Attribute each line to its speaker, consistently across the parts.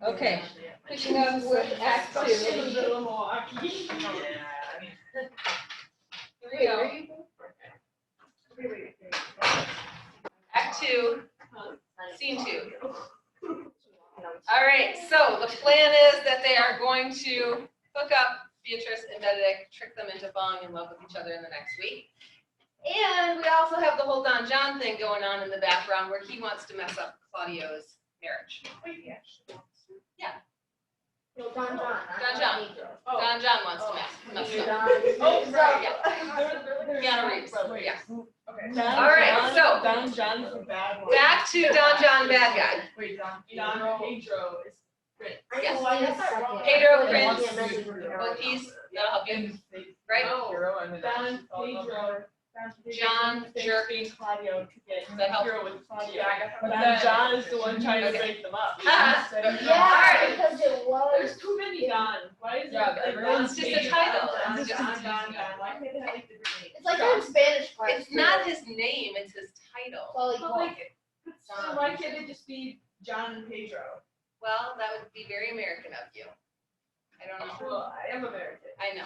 Speaker 1: Okay, picking up with Act 2. Here we go. Act 2, Scene 2. All right, so the plan is that they are going to hook up Beatrice and Benedict, trick them into falling in love with each other in the next week. And we also have the whole Don John thing going on in the background where he wants to mess up Claudio's marriage. Yeah.
Speaker 2: No, Don John.
Speaker 1: Don John.
Speaker 2: Oh.
Speaker 1: Don John wants to mess it up.
Speaker 2: Oh, right.
Speaker 1: Yeah. Keanu Reeves. Yeah.
Speaker 2: Okay.
Speaker 1: All right, so
Speaker 3: Don John is a bad one.
Speaker 1: back to Don John bad guy.
Speaker 3: Wait, Don Pedro is great.
Speaker 1: Yes.
Speaker 2: I got that.
Speaker 1: Pedro,
Speaker 2: Yeah,
Speaker 1: Prince, One Piece, that'll help you, right?
Speaker 3: Don Pedro.
Speaker 1: John, Jerk.
Speaker 3: Being Claudio to get
Speaker 1: That helps.
Speaker 3: Pedro with Claudio.
Speaker 2: Yeah, I got
Speaker 3: But
Speaker 2: that.
Speaker 3: then John is the one trying to
Speaker 1: Okay.
Speaker 3: break them up.
Speaker 2: Yeah, because it was.
Speaker 3: There's too many Don. Why is
Speaker 2: Yeah,
Speaker 3: there
Speaker 1: everyone's just a title.
Speaker 3: Don,
Speaker 1: It's just
Speaker 3: Don,
Speaker 1: a
Speaker 3: Don, Don. Why can't they have like different names?
Speaker 2: It's like in Spanish class.
Speaker 1: It's not his name, it's his title.
Speaker 2: So like,
Speaker 3: But like, so why can't it just be John and Pedro?
Speaker 1: Well, that would be very American of you. I don't know.
Speaker 3: Well, I am American.
Speaker 1: I know,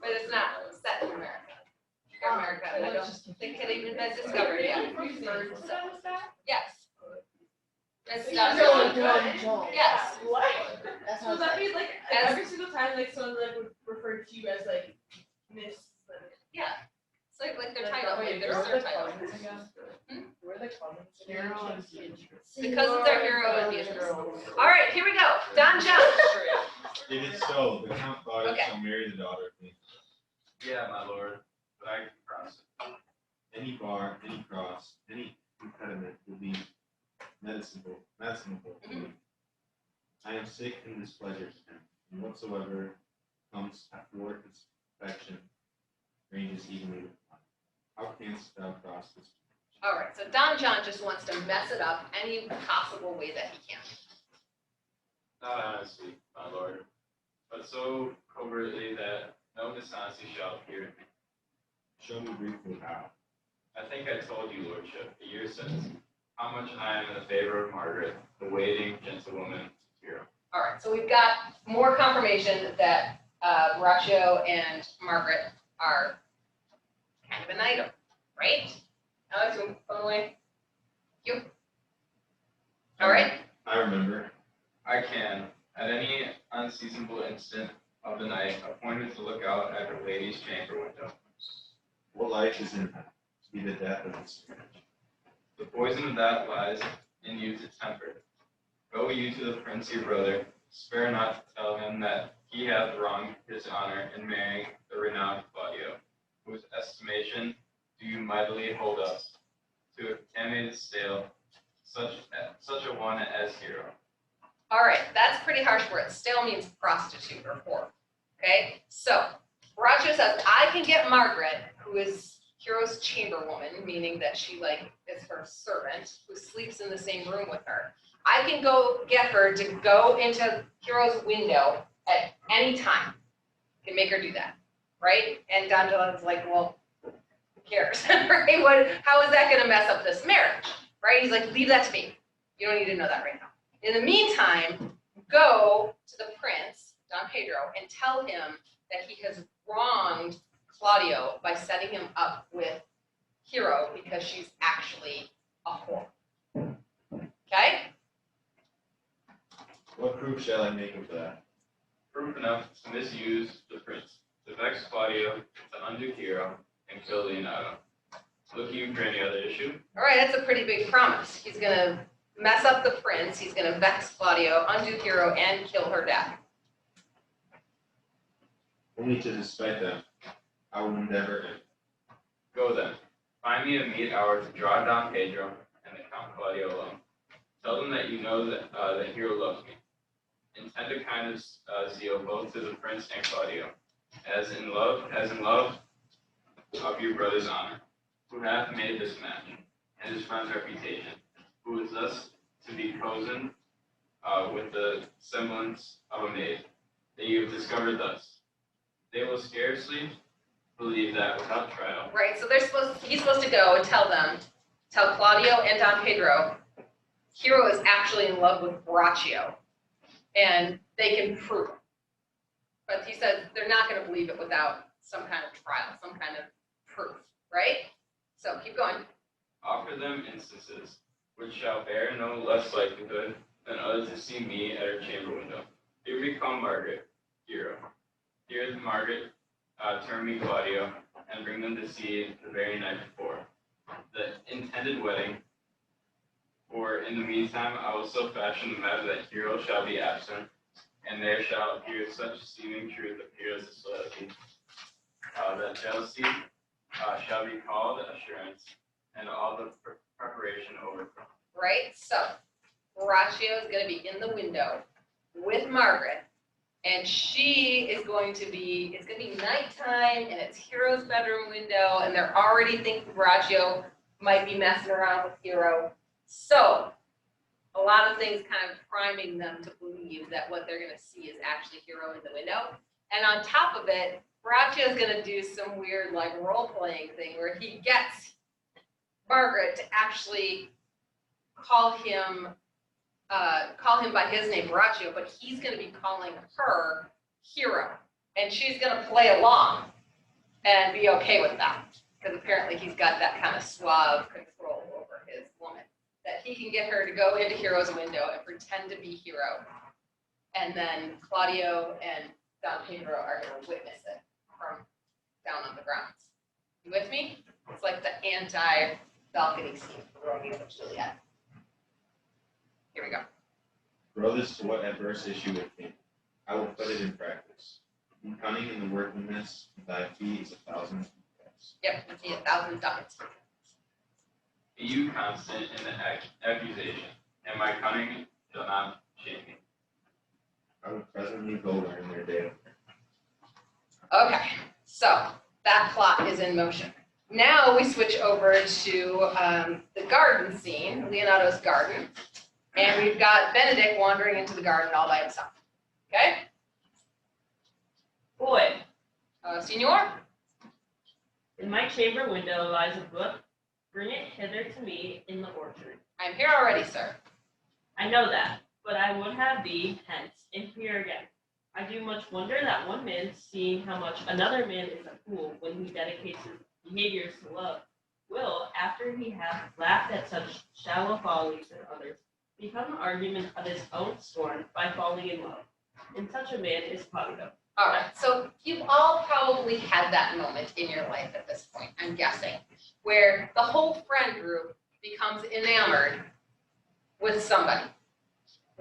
Speaker 1: but it's not set in America. America, I don't think it even been discovered yet. Yes. It's not
Speaker 2: Joel.
Speaker 1: Yes.
Speaker 3: What?
Speaker 2: That's
Speaker 3: So
Speaker 2: how
Speaker 3: that means like
Speaker 1: As-
Speaker 3: every single time like someone like would refer to you as like Miss.
Speaker 1: Yeah. It's like their title, like their title.
Speaker 3: Where the comments?
Speaker 1: Because of their hero and Beatrice. All right, here we go. Don John.
Speaker 4: It is so, the Count Claudio
Speaker 1: Okay.
Speaker 4: shall marry the daughter of Nathan.
Speaker 5: Yeah, my lord, but I can cross it.
Speaker 4: Any bar, any cross, any impediment will be medicinable.
Speaker 1: Mhm.
Speaker 4: I am sick in displeasure to him, and whatsoever comes athwart inspection ranges evenly with mine. How canst thou cross this?
Speaker 1: All right, so Don John just wants to mess it up any possible way that he can.
Speaker 5: Not honestly, my lord, but so covertly that no dishonesty shall appear in me.
Speaker 4: Show me briefly how.
Speaker 5: I think I told you, lordship, a year since, how much I am in the favor of Margaret, the waiting gentlewoman hero.
Speaker 1: All right, so we've got more confirmation that Horatio and Margaret are kind of an item, right? Alex, you want to phone away? You? All right.
Speaker 4: I remember.
Speaker 5: I can, at any unseasonable instant of the night, appointed to look out at her lady's chamber window.
Speaker 4: What life is in that? To be the death of this marriage.
Speaker 5: The poison of that lies in you to temper it. Go you to the prince your brother, spare not to tell him that he hath wronged his honor in marrying the renowned Claudio, whose estimation do you mightily hold us, to a contaminated stale, such a one as hero.
Speaker 1: All right, that's pretty harsh word. Stale means prostitute or whore. Okay, so Horatio says, I can get Margaret, who is Hero's chamberwoman, meaning that she is her servant, who sleeps in the same room with her. I can go get her to go into Hero's window at any time. Can make her do that, right? And Don John's like, well, who cares, right? How is that going to mess up this marriage, right? He's like, leave that to me. You don't need to know that right now. In the meantime, go to the prince, Don Pedro, and tell him that he has wronged Claudio by setting him up with Hero because she's actually a whore. Okay?
Speaker 4: What proof shall I make of that?
Speaker 5: Proof enough to misuse the prince, to vex Claudio, to undo Hero, and kill Leonardo. Look you for any other issue?
Speaker 1: All right, that's a pretty big promise. He's going to mess up the prince, he's going to vex Claudio, undo Hero, and kill her dad.
Speaker 4: Only to despite them, I will endeavor it.
Speaker 5: Go then. Find me a meet hour to draw down Pedro and the Count Claudio alone. Tell them that you know that the hero loves me. Intend a kind of zeal both to the prince and Claudio, as in love of your brother's honor, who hath made this match, and his friend's reputation, who is thus to be cozened with the semblance of a maid, that you have discovered thus. They will scarcely believe that without trial.
Speaker 1: Right, so he's supposed to go and tell Claudio and Don Pedro, Hero is actually in love with Horatio. and they can prove it. But he says they're not gonna believe it without some kind of trial, some kind of proof, right? So keep going.
Speaker 5: Offer them instances which shall bear no less likelihood than others to see me at her chamber window. Here become Margaret, Hero. Here is Margaret, turn me Claudio, and bring them to see the very night before the intended wedding. For in the meantime I will so fashion the matter that Hero shall be absent, and there shall appear such seeming truth of Hero's disloyalty, that jealousy shall be called assurance, and all the preparation overthrown.
Speaker 1: Right? So Horatio is going to be in the window with Margaret, and she is going to be, it's going to be nighttime, and it's Hero's bedroom window, and they're already thinking Horatio might be messing around with Hero. So a lot of things kind of priming them to believe that what they're going to see is actually Hero in the window. And on top of it, Horatio is going to do some weird like role-playing thing where he gets Margaret to actually call him by his name, Horatio, but he's going to be calling her Hero, and she's going to play along and be okay with that, because apparently he's got that kind of suave control over his woman, that he can get her to go into Hero's window and pretend to be Hero, and then Claudio and Don Pedro are going to witness it from down on the grounds. You with me? It's like the anti-balcony scene for Romeo and Juliet. Here we go.
Speaker 4: Throw this to what adverse issue it came. I will put it in practice. In cunning in the workmaness, thy fee is 1,000 ducats.
Speaker 1: Yep, we see 1,000 ducats.
Speaker 5: Be you constant in the accusation, and my cunning shall not shame me.
Speaker 4: I will presently go learn their day.
Speaker 1: Okay, so that plot is in motion. Now we switch over to the garden scene, Leonardo's garden, and we've got Benedict wandering into the garden all by himself. Okay?
Speaker 6: Boy,
Speaker 1: Signor?
Speaker 6: in my chamber window lies a book. Bring it hither to me in the orchard.
Speaker 1: I'm here already, sir.
Speaker 6: I know that, but I would have thee hence, and here again. I do much wonder that one man, seeing how much another man is a fool when he dedicates his behaviors to love, will, after he hath laughed at such shallow follies in others, become an argument of his own scorn by falling in love. And such a man is Claudio.
Speaker 1: All right, so you've all probably had that moment in your life at this point, I'm guessing, where the whole friend group becomes enamored with somebody.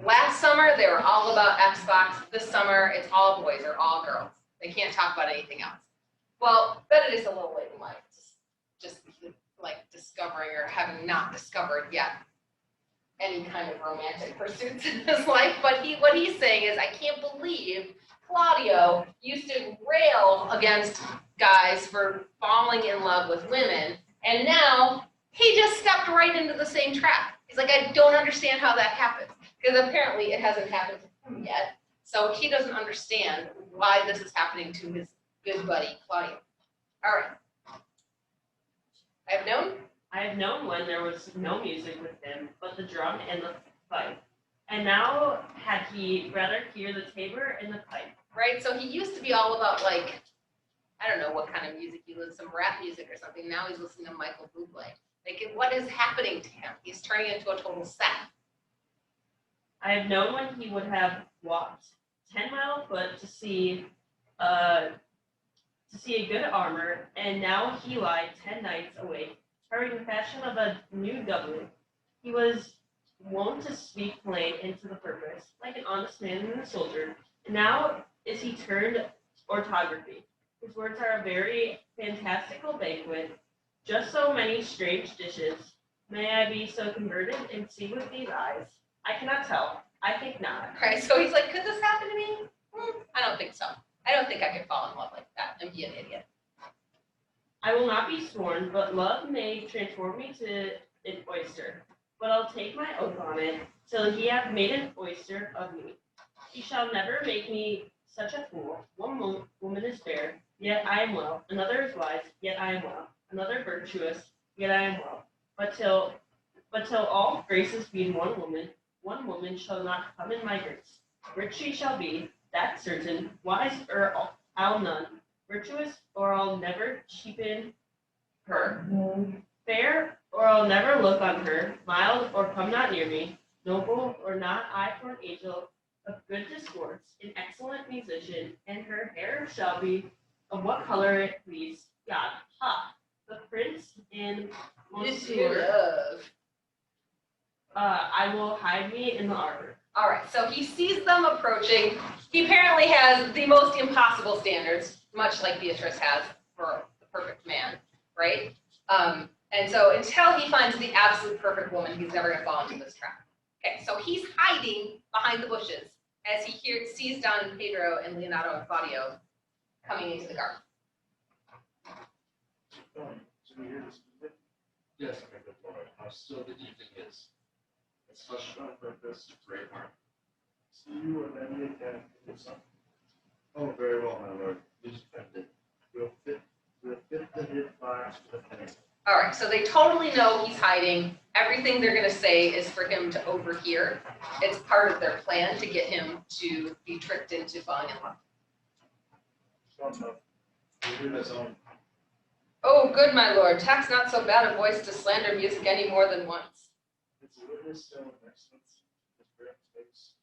Speaker 1: Last summer, they were all about Xbox. This summer, it's all boys or all girls. They can't talk about anything else. Well, Benedict's a little late in life, just like discovering or having not discovered yet any kind of romantic pursuits in his life. But what he's saying is, I can't believe Claudio used to rail against guys for falling in love with women, and now he just stepped right into the same trap. He's like, I don't understand how that happened, because apparently it hasn't happened to him yet. So he doesn't understand why this is happening to his good buddy, Claudio. All right.
Speaker 6: I have known when there was no music with him, but the drum and the pipe. And now had he rather hear the tabor and the pipe.
Speaker 1: Right? So he used to be all about, like, I don't know what kind of music he listened, some rap music or something. Now he's listening to Michael Bublé. Like, what is happening to him? He's turning into a total sap.
Speaker 6: I have known when he would have walked 10 miles foot to see a good armor, and now he lied 10 nights awake, hurrying the fashion of a new doublet. He was wont to speak plain and to the purpose, like an honest man and a soldier. And now is he turned orthography. His words are a very fantastical banquet, just so many strange dishes. May I be so converted and see with these eyes? I cannot tell. I think not.
Speaker 1: Right? So he's like, could this happen to me? I don't think so. I don't think I could fall in love like that and be an idiot.
Speaker 6: I will not be sworn, but love may transform me to an oyster. But I'll take my oath on it, till he hath made an oyster of me. He shall never make me such a fool. One woman is fair, yet I am well. Another is wise, yet I am well. Another virtuous, yet I am well. But till all graces be in one woman shall not come in my grace. Rich she shall be, that's certain, wise or I'll none, virtuous or I'll never cheapen her, fair or I'll never look on her, mild or come not near me, noble or not I for an angel, of good discourse, an excellent musician, and her hair shall be of what color it please God. Ha! The prince and monsieur,
Speaker 1: Love.
Speaker 6: I will hide me in the arbor.
Speaker 1: All right, so he sees them approaching. He apparently has the most impossible standards, much like Beatrice has for the perfect man, right? And so until he finds the absolute perfect woman, he's never going to fall into this trap. Okay, so he's hiding behind the bushes as he sees Don Pedro and Leonardo and Claudio coming into the garden.
Speaker 7: Yes, I'm good for it. How still the evening is. It's hushed on purpose, great mark. See you or many again in the sun. Oh, very well, my lord. Please defend it. We'll fit the hid fires to the penny.
Speaker 1: All right, so they totally know he's hiding. Everything they're going to say is for him to overhear. It's part of their plan to get him to be tricked into falling in love.
Speaker 7: Strong enough. We'll do his own.
Speaker 1: Oh, good, my lord. Tax not so bad a voice to slander music any more than once.
Speaker 7: It's a witness still in excellence. His great takes.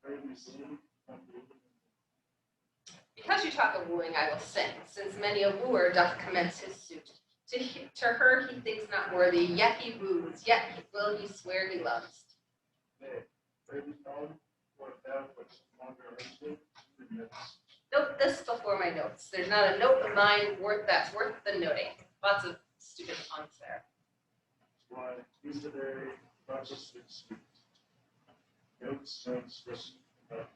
Speaker 7: Very museum.
Speaker 1: Because you talk of wooing, I will sing, since many a wooer doth commence his suit. To her he thinks not worthy, yet he woos, yet will he swear he loves.
Speaker 7: Nay, brave known, or that which longer urgent,
Speaker 1: Note this before my notes. There's not a note of mine that's worth the noting. Lots of stupid puns there.
Speaker 7: why, these are very conscious and sweet. Notes, written about.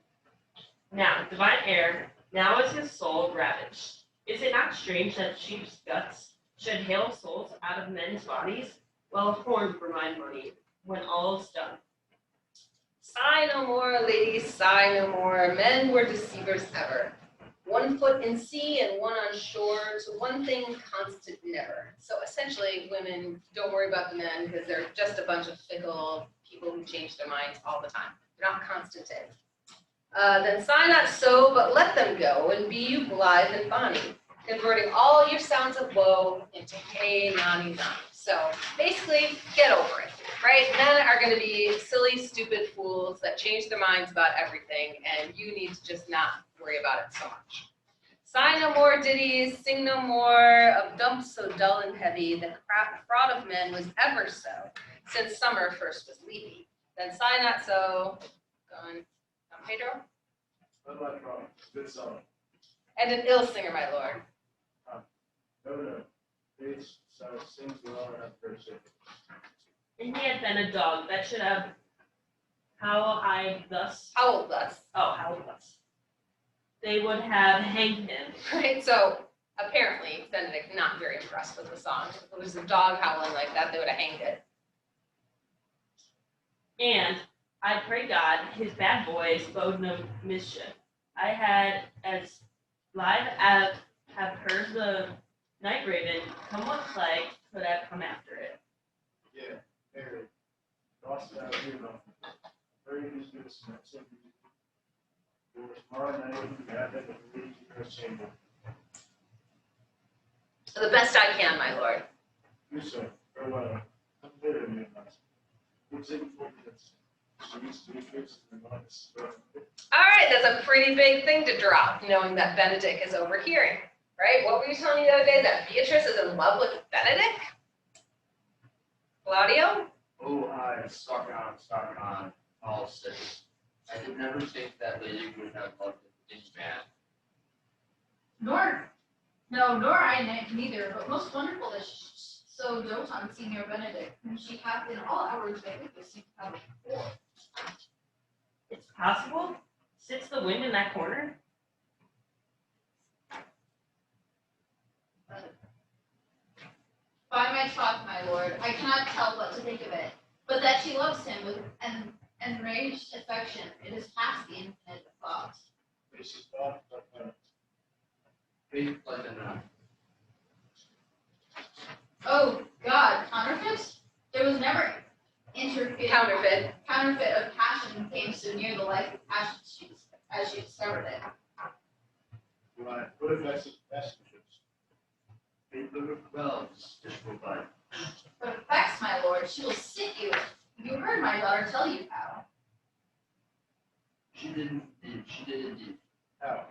Speaker 6: Now, divine heir, now is his soul ravaged. Is it not strange that sheep's guts should hail souls out of men's bodies? Well, a horn for my money, when all is done.
Speaker 1: Sigh no more, ladies, sigh no more. Men were deceivers ever. 1 foot in sea and 1 on shore, to one thing constant never. So essentially, women, don't worry about the men because they're just a bunch of fickle people who change their minds all the time. They're not constant in. Then sigh not so, but let them go, and be you blithe and bonny, converting all your sounds of woe into hey, nani, nani. So basically, get over it, right? Men are going to be silly, stupid fools that change their minds about everything, and you need to just not worry about it so much. Sigh no more ditties, sing no more of dumps so dull and heavy, the fraud of men was ever so, since summer first was leafy. Then sigh not so, going, Don Pedro?
Speaker 7: Not like wrong, good song.
Speaker 1: And an ill singer, my lord.
Speaker 7: No. Face, so sings well and have friendship.
Speaker 6: And he had been a dog that should have howled thus.
Speaker 1: Howled thus.
Speaker 6: They would have hanged him.
Speaker 1: Right, so apparently Benedict not very impressed with the song. If it was a dog howling like that, they would have hanged it.
Speaker 6: And I pray God his bad boys bode no mischief. I had as live as have heard the night raven come what plague could have come after it.
Speaker 7: Yeah, Mary. Lost it out here, though. Very good, so tomorrow night, we have it in the chamber.
Speaker 1: The best I can, my lord.
Speaker 7: Do so. Farewell. Come later, me We'll take forgiveness. She's Beatrice and Max.
Speaker 1: All right, that's a pretty big thing to drop, knowing that Benedict is overhearing, right? What were you telling me the other day, that Beatrice is in love with Benedict? Claudio?
Speaker 8: Oh, I stuck on, all six. I could never think that lady would have loved any man.
Speaker 3: Nor I neither, but most wonderful that she so dote on Senior Benedict, whom she hath in all hours vaguely seemed to have before.
Speaker 6: It's possible? Sits the wind in that corner?
Speaker 3: By my troth, my lord, I cannot tell what to think of it, but that she loves him with an enraged affection, it is past the infinite of thought.
Speaker 7: She's thought, but
Speaker 8: Faith like enough.
Speaker 3: Oh, God, counterfeit? There was never counterfeit of passion came so so near the life of passion as she discovered it.
Speaker 7: Right, what if that's messages?
Speaker 8: Well, just go by.
Speaker 3: But effects, my lord, she will sit you. You heard my daughter tell you how.
Speaker 8: She did indeed.
Speaker 7: How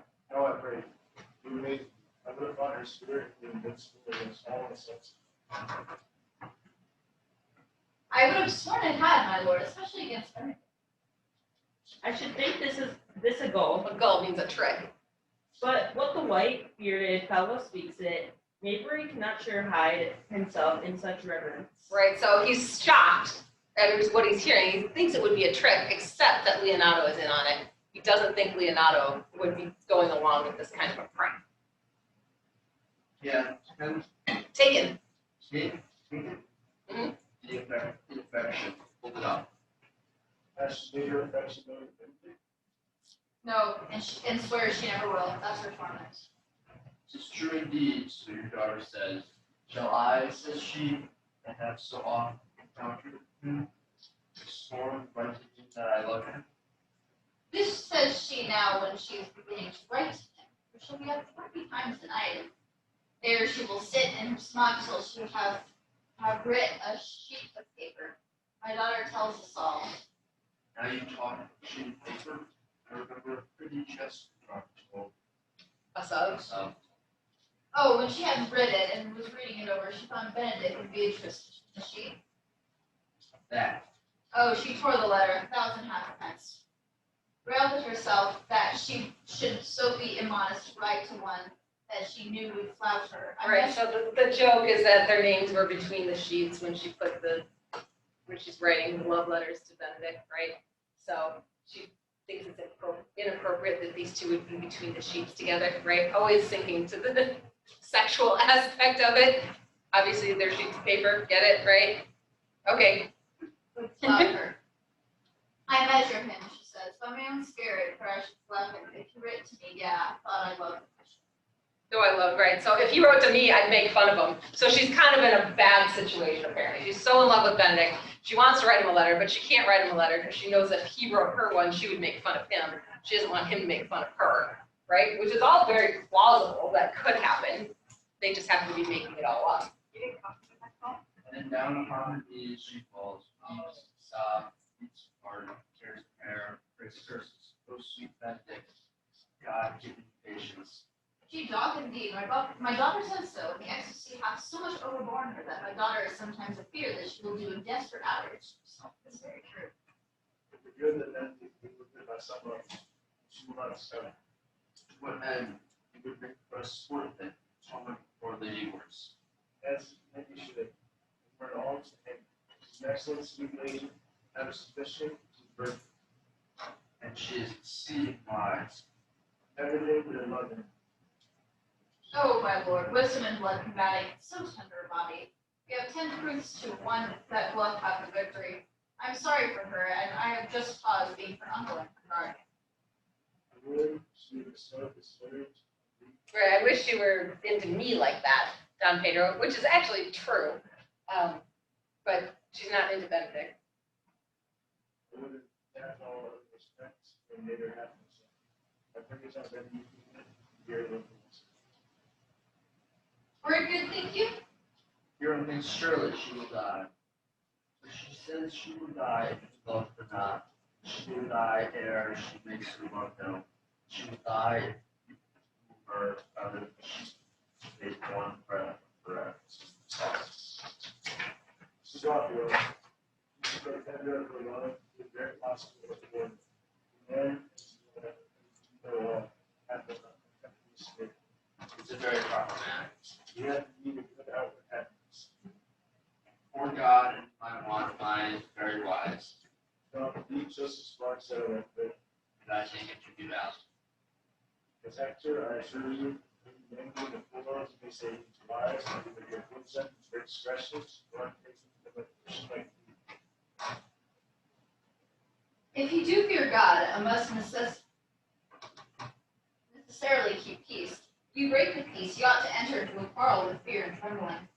Speaker 7: I pray. You made, I would have thought her spirit invincible against all assaults.
Speaker 3: I would have sworn it had, my lord, especially against her.
Speaker 6: I should think this a goal,
Speaker 1: A gull means a trick.
Speaker 6: but what the white bearded fellow speaks it, Maybury cannot sure hide himself in such reverence.
Speaker 1: Right, so he's shocked at what he's hearing. He thinks it would be a trick, except that Leonardo is in on it. He doesn't think Leonardo would be going along with this kind of a prank.
Speaker 8: Yeah, and
Speaker 1: Taken.
Speaker 8: the infection, hold it up.
Speaker 7: That's major affection.
Speaker 3: No, and swears she never will. That's her torment.
Speaker 8: It's true indeed, so your daughter says. Shall I, says she, and have so often encountered him, sworn by thinking that I love him?
Speaker 3: This says she now when she is beginning to write to him, for she'll be up 20 times a night. There she will sit in her smock till she have writ a sheet of paper. My daughter tells us all.
Speaker 8: Now you talk sheet of paper. I remember a pretty chest told
Speaker 1: Us of.
Speaker 8: us of.
Speaker 3: Oh, when she had read it and was reading it over, she found Benedict and Beatrice in the sheet.
Speaker 8: That.
Speaker 3: Oh, she tore the letter 1,000 halfpence. Railed at herself that she should so be immodest to write to one that she knew would flout her. I
Speaker 1: Right,
Speaker 3: meant-
Speaker 1: so the joke is that their names were between the sheets when she's writing the love letters to Benedict, right? So she thinks it's inappropriate that these two would be between the sheets together, right? Always thinking to the sexual aspect of it. Obviously, they're sheets of paper, get it, right? Okay,
Speaker 3: would flout her. I measure him, she says, by my own spirit, for I should flout him. If he writ to me, yeah, I thought I loved him.
Speaker 1: do I love, right? So if he wrote to me, I'd make fun of him. So she's kind of in a bad situation, apparently. She's so in love with Benedict. She wants to write him a letter, but she can't write him a letter because she knows that if he wrote her one, she would make fun of him. She doesn't want him to make fun of her, right? Which is all very plausible. That could happen. They just have to be making it all up.
Speaker 8: And then down upon her knees she falls, weeps, sobs, beats heart, tears her hair, prays curses. Oh, sweet Benedict, God give me patience.
Speaker 3: She doth indeed. My daughter says so. The ecstasy hath so much overborne her that my daughter is sometimes afeard that she will do a desperate outrage to herself. It's very true.
Speaker 7: If the good that then we would live by someone, she will not discover.
Speaker 8: To what end you would make for a sport of it, torment or lady words.
Speaker 7: As maybe should, we're all to him. She's an excellent sweet lady, have sufficient birth,
Speaker 8: And she is exceeding wise.
Speaker 7: everything but in loving.
Speaker 3: Oh, my lord, wisdom and blood combating so tender a body. We have 10 proofs to one that blood hath the victory. I'm sorry for her, and I have just cause being her uncle and her guardian.
Speaker 7: The word she would bestow the spirit.
Speaker 1: Right, I wish she were into me like that, Don Pedro, which is actually true. But she's not into Benedict.
Speaker 7: I would have all of respect and made her happiness. I think it's not that you can hear the
Speaker 3: Very good, thank you.
Speaker 8: Your own thing, surely she will die. For she says she will die if you love her not. She will die ere she makes her love known. She will die if you move her other than she made one breath forever.
Speaker 7: She's off the road. She's going to tender for love, it's very possible for the man,
Speaker 8: It's a very proper man.
Speaker 7: you have to need to put out with happiness.
Speaker 8: For God and my want mind is very wise,
Speaker 7: Now, deep Joseph Sparks said it like this.
Speaker 8: and I take it to be valid.
Speaker 7: As actor, I assure you, many of the full may say he's wise, and he would give good sentence for discretions, or taking the position like
Speaker 3: If you do fear God, I must necessarily keep peace. You break the peace, you ought to enter into a quarrel with fear and trembling.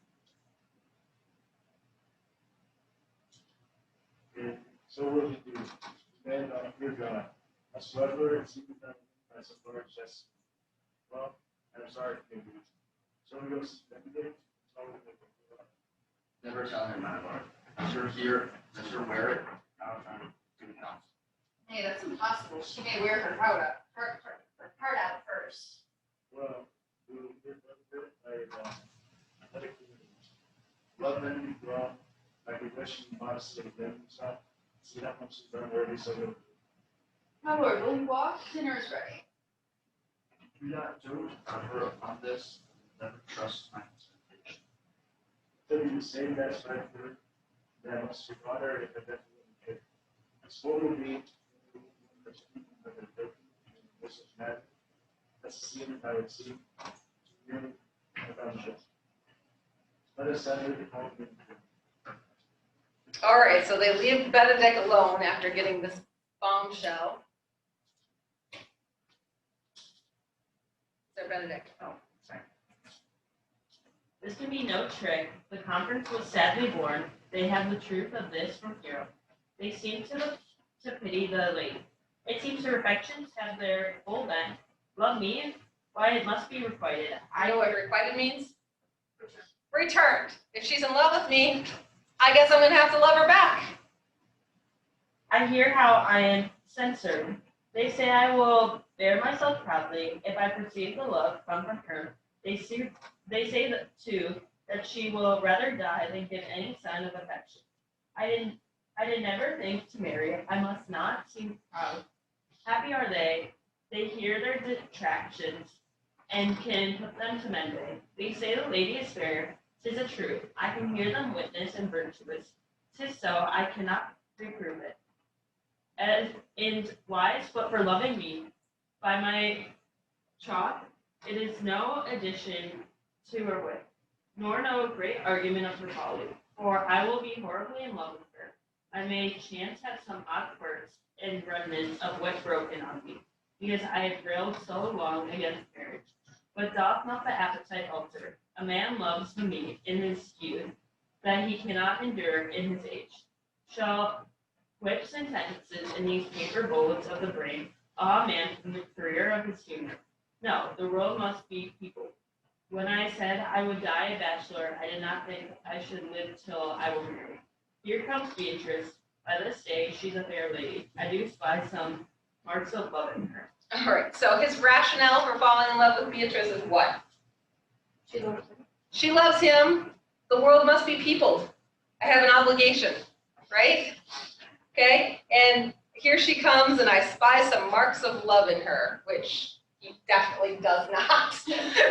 Speaker 7: and so will he do. then you're gone. Whatsoever is even done by the Lord just, well, I'm sorry, maybe. So we go see Benedict.
Speaker 8: Never tell him, my lord. As you're here, as you're wear it, out on good health.
Speaker 3: Hey, that's impossible. She may wear her heart out, her heart out first.
Speaker 7: Well, we will hear Benedict, love them, well, like we wish you modestly them, so see how much is done already, so we'll
Speaker 3: My lord, will you walk? Dinner is ready.
Speaker 8: Do not dote on her upon this, never trust my expectation.
Speaker 7: tell you to say that's right for that must be water if it definitely could. This photo will be this is mad. That's the scene I would see. Really, I'm sure. Let us send her the home.
Speaker 1: All right, so they leave Benedict alone after getting this bombshell. Sir Benedict. Oh, sorry.
Speaker 6: This can be no trick. The conference was sadly born. They have the truth of this from Hero. They seem to pity the lady. It seems her affections have their full bent. Love me? Why, it must be requited.
Speaker 1: I know what requited means. Returned. If she's in love with me, I guess I'm gonna have to love her back.
Speaker 6: I hear how I am censored. They say I will bear myself proudly if I perceive the love come from her. They say that too that she will rather die than give any sign of affection. I did never think to marry. I must not seem proud. Happy are they hear their detractions and can put them to mending. They say the lady is fair. 'Tis a truth. I can hear them witness and virtuous. 'Tis so. I cannot reprove it. And wise, but for loving me, by my troth, it is no addition to her wit, nor no great argument of her folly. For I will be horribly in love with her. I may chance have some odd quirks and remnants of wit broken on me, because I have railed so long against marriage. But doth not the appetite alter? A man loves the meat in his youth that he cannot endure in his age. Shall quips and sentences in these paper bullets of the brain awe a man from the career of his humor? No, the world must be peopled. When I said I would die a bachelor, I did not think I should live till I were married. Here comes Beatrice. By this day, she's a fair lady. I do spy some marks of love in her.
Speaker 1: All right, so his rationale for falling in love with Beatrice is what?
Speaker 2: She loves him.
Speaker 1: She loves him. The world must be peopled. I have an obligation, right? Okay, and here she comes, and I spy some marks of love in her, which he definitely does not,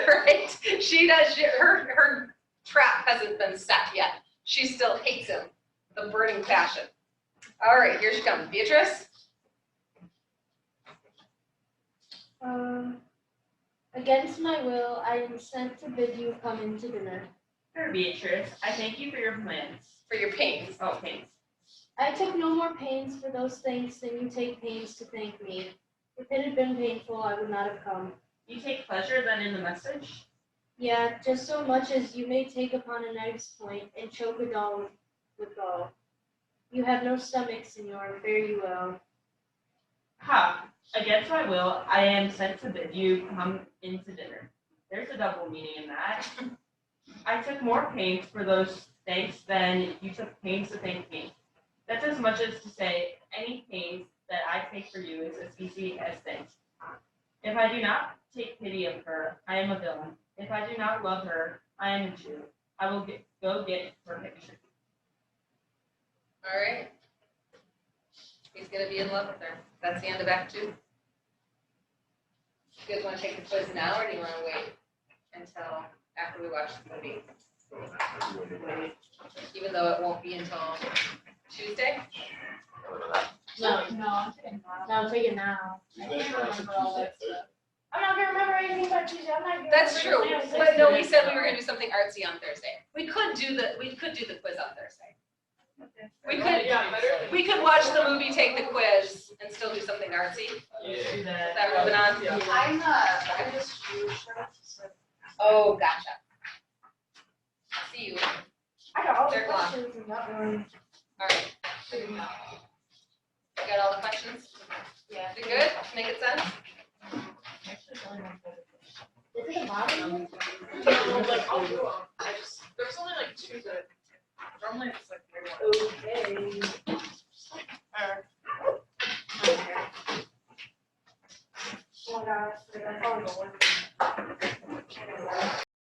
Speaker 1: right? She does. Her trap hasn't been set yet. She still hates him, the burning passion. All right, here she comes, Beatrice.
Speaker 2: Against my will, I am sent to bid you come into dinner.
Speaker 6: Fair Beatrice, I thank you for your plans.
Speaker 1: For your pains.
Speaker 6: Oh, pains.
Speaker 2: I took no more pains for those things than you take pains to thank me. If it had been painful, I would not have come.
Speaker 6: You take pleasure then in the message?
Speaker 2: Yeah, just so much as you may take upon a knife's point and choke a dog with gall. You have no stomach, senor, fare you well.
Speaker 6: Ha! Against my will, I am sent to bid you come into dinner. There's a double meaning in that. I took more pains for those thanks than you took pains to thank me. That's as much as to say any pains that I take for you is as easy as thanks. If I do not take pity of her, I am a villain. If I do not love her, I am a Jew. I will go get her picture.
Speaker 1: All right. He's going to be in love with her. That's the end of Act 2. You guys want to take the quiz now, or do you want to wait until after we watch the movie? Even though it won't be until Tuesday?
Speaker 2: No,
Speaker 3: I'm taking that.
Speaker 2: no, take it now.
Speaker 3: I can't remember all that stuff.
Speaker 2: I'm not gonna remember anything about Tuesday. I'm not gonna
Speaker 1: That's true.
Speaker 2: remember anything.
Speaker 1: But no, we said we were going to do something artsy on Thursday. We could do the quiz on Thursday. We could watch the movie, take the quiz, and still do something artsy.
Speaker 6: Let's do
Speaker 1: Is
Speaker 6: that.
Speaker 1: that rubbing on?
Speaker 3: I'm just
Speaker 1: Oh, gotcha. See you.
Speaker 2: I got all the
Speaker 1: They're gone.
Speaker 2: questions and that one.
Speaker 1: All right. Got all the questions?
Speaker 2: Yeah.
Speaker 1: You good? Make it sense?
Speaker 2: Is it a bottom?
Speaker 9: No, like, I'll do 'em. I just, there's only like two that, normally it's like three.
Speaker 2: Okay.